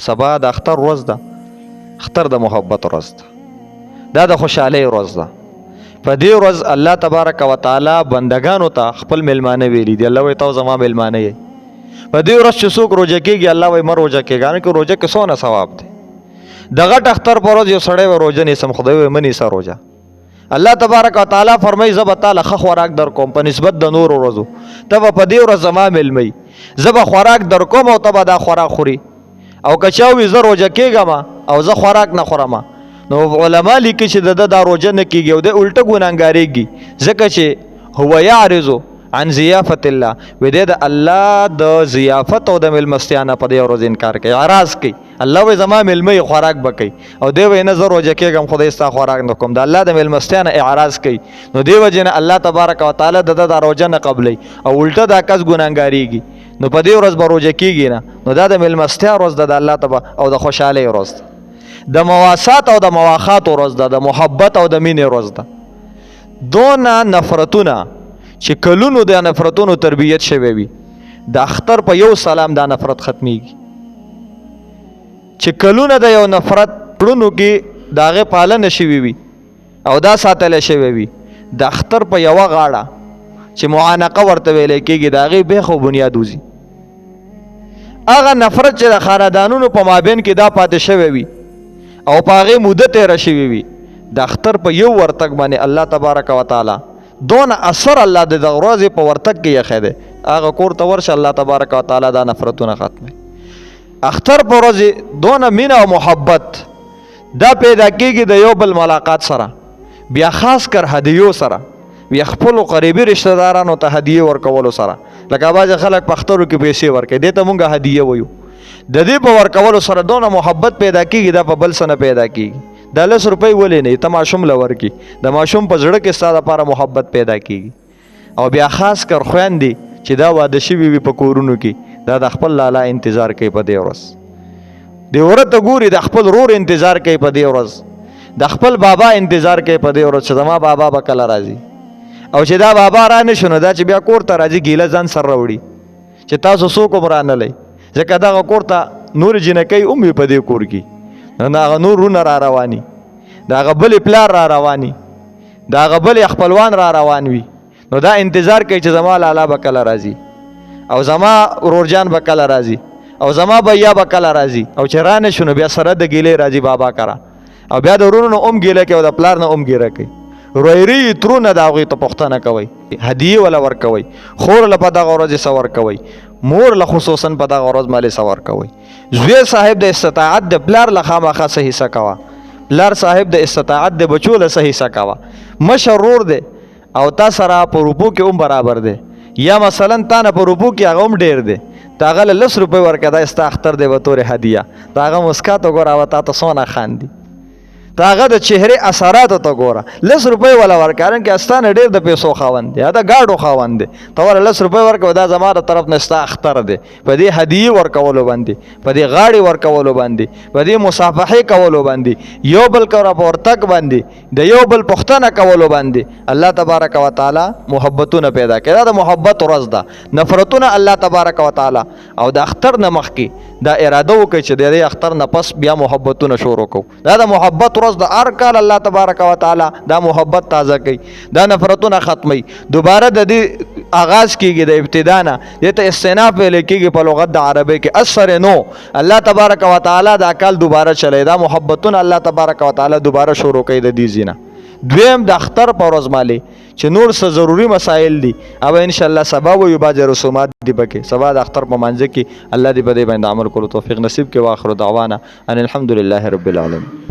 سبا د اختر ورځ ده، اختر د محبت ورځ ده، دا د خوشحالۍ ورځ ده. په دې ورځ الله تبارک وتعالی بندگانو ته خپل میلمانه ویلي دي. الله وایي تاسو زما میلمانه یې. په دې ورځ چې څوک روژه کېږي الله وایي مه روژه کېږه، نه کې روژه کې څونه ثواب دی. د غټ اختر په ورځ یو سړی به روژه نیسم، خدای وایي مه نیسه روژه. الله تبارک وتعالی فرمایي زه به تاله ښه خوراک در کوم په نسبت د نورو ورځو. ته به په دې ورځ زما میلمه یې، زه به خوراک در کوم او ته به دا خوراک خوري. او که چا وي زه روژه کېږم او زه خوراک نه خورم، نو علما لیکي چې د ده دا روژه نه کېږي او د الټه ګناهګارېږي، ځکه چې هو یعرض عن ضیافت الله، وی دی د الله د ضیافت او د میلمستیا نه په دې ورځ انکار کوي، اعراض کوي. الله وایي زما میلمه یې خوراک به کوي او دی وایي نه زه روژه کېږم خدای ستا خوراک نه کوم، د الله د میلمستیا نه اعراض کوي. نو دې وجې نه الله تبارک وتعالی د ده دا روژه نه قبلوي او الټه دا کس ګناهګارېږي. نو په دې ورځ به روژه کېږي نه، نو دا د میلمستیا ورځ ده د الله تبارک او د خوشحالۍ ورځ ده، د مواسات او د مواخات ورځ ده، د محبت او د مینې ورځ ده. دونه نفرتونه چې کلونو د نفرتونو تربیت شوی وي، د اختر په یو سلام دا نفرت ختمیږي. چې کلونه د یو نفرت پړونو کې د هغې پالنه شوي وي او دا ساتلی شوی وي، د اختر په یوه غاړه چې معانقه ورته ویلی کېږي د هغې بیخ او بنیاد وځي. هغه نفرت چې د خاندانونو په مابین کې دا پاتې شوی وي او په هغې موده تېره شوي وي، د اختر په یو ورتګ باندې الله تبارک وتعالی دونه اثر الله د دغه ورځې په ورتګ کې ایښی دی، هغه کور ته ورشه الله تبارک وتعالی دا نفرتونه ختموي. اختر په ورځې دونه مینه او محبت دا پیدا کېږي د یو بل ملاقات سره، بیا خاص کر هدیو سره، بیا خپلو قریبي رشته دارانو ته هدیې ورکولو سره. لکه بعضې خلک په اخترو کې پیسې ورکوي، دې ته مونږ هدیه وایو. د دې په ورکولو سره دونه محبت پیدا کېږي، دا په بل څه نه پیدا کېږي. دا 10 روپۍ ولې نه ته ماشوم له ورکړي، د ماشوم په زړه کې ستا دپاره محبت پیدا کېږي. او بیا خاص کر خویندې چې دا واده شوي وي په کورونو کې، دا د خپل لالا انتظار کوي په دې ورځ، دې وره ته ګوري د خپل رور انتظار کوي په دې ورځ، د خپل بابا انتظار کوي په دې ورځ چې زما بابا به کله راځي. او چې دا بابا را نه شو نو دا چې بیا کور ته راځي ګیله ځان سره راوړي چې تاسو څوک هم رانلئ، ځکه دغه کور ته نور جنکۍ هم وي په دې کور کې، نو هغه نور رونه را رواني، د هغه بلې پلار را رواني، د هغه بلې خپلوان را روان وي، نو دا انتظار کوي چې زما لالا به کله راځي او زما ورورجان به کله راځي او زما بیا به کله راځي. او چې را نه شو نو بیا سره د ګیلې راځي بابا کره، او بیا د ورونو نه هم ګیله کوي او د پلار نه هم ګیله کوي. رویري ترونه د هغوی ته پوښتنه کوئ، هدیې وله ورکوئ، خور له په دغه ورځې څه ورکوئ، مور له خصوصا په دغه ورځ باندې څه ورکوئ. زوی صاحب د استطاعت د پلار له خامخا څه حصه کوه، پلار صاحب د استطاعت د بچو له څه حصه کوه. مشر ورور دی او تا سره په روپو کې هم برابر دی، یا مثلا تا نه په روپو کې هغه هم ډېر دی، ته هغه له 10 روپۍ ورکړه دا ستا اختر دی به تورې هدیه، ته هغه مسکا ته ګوره هغه تا ته څونه خاندي، ته هغه د چهرې اثراتو ته ګوره. 10 روپۍ وله ورکړه که ستا نه ډېر د پیسو خاوند دی، یا د ګاډو خاوند دی، ته وله 10 روپۍ ورکوه دا زما د طرف نه ستا اختر دی. په دې هدیې ورکولو باندې، په دې غاړې ورکولو باندې، په دې مصافحې کولو باندې، یو بل کره په ورتګ باندې، د یو بل پوښتنه کولو باندې الله تبارک وتعالی محبتونه پیدا کوي. دا د محبت ورځ ده. نفرتونه الله تبارک وتعالی او د اختر نه مخکې دا اراده وکړي چې د دې اختر نه پس بیا محبتونه شروع کوو. دا د محبت ورځ د هر کال الله تبارک وتعالی دا محبت تازه کوي، دا نفرتونه ختمي. دوباره د دې آغاز کیږي د ابتدا نه، دې ته استئناف ویل کېږي په لغت د عربی کې. اثر نو الله تبارک وتعالی دا کال دوباره چلی، دا محبتونه الله تبارک وتعالی دوباره شروع کوي د دې ځینه. دویم د اختر په ورځ باندې چې نور څه ضروري مسائل دي او ان شاء الله سبا وي بعض رسومات دي پکې، سبا د اختر په منځ کې الله دې په دې باندې عمل کولو توفیق نصیب کړي. واخر دعوانا ان الحمد لله رب العالمین.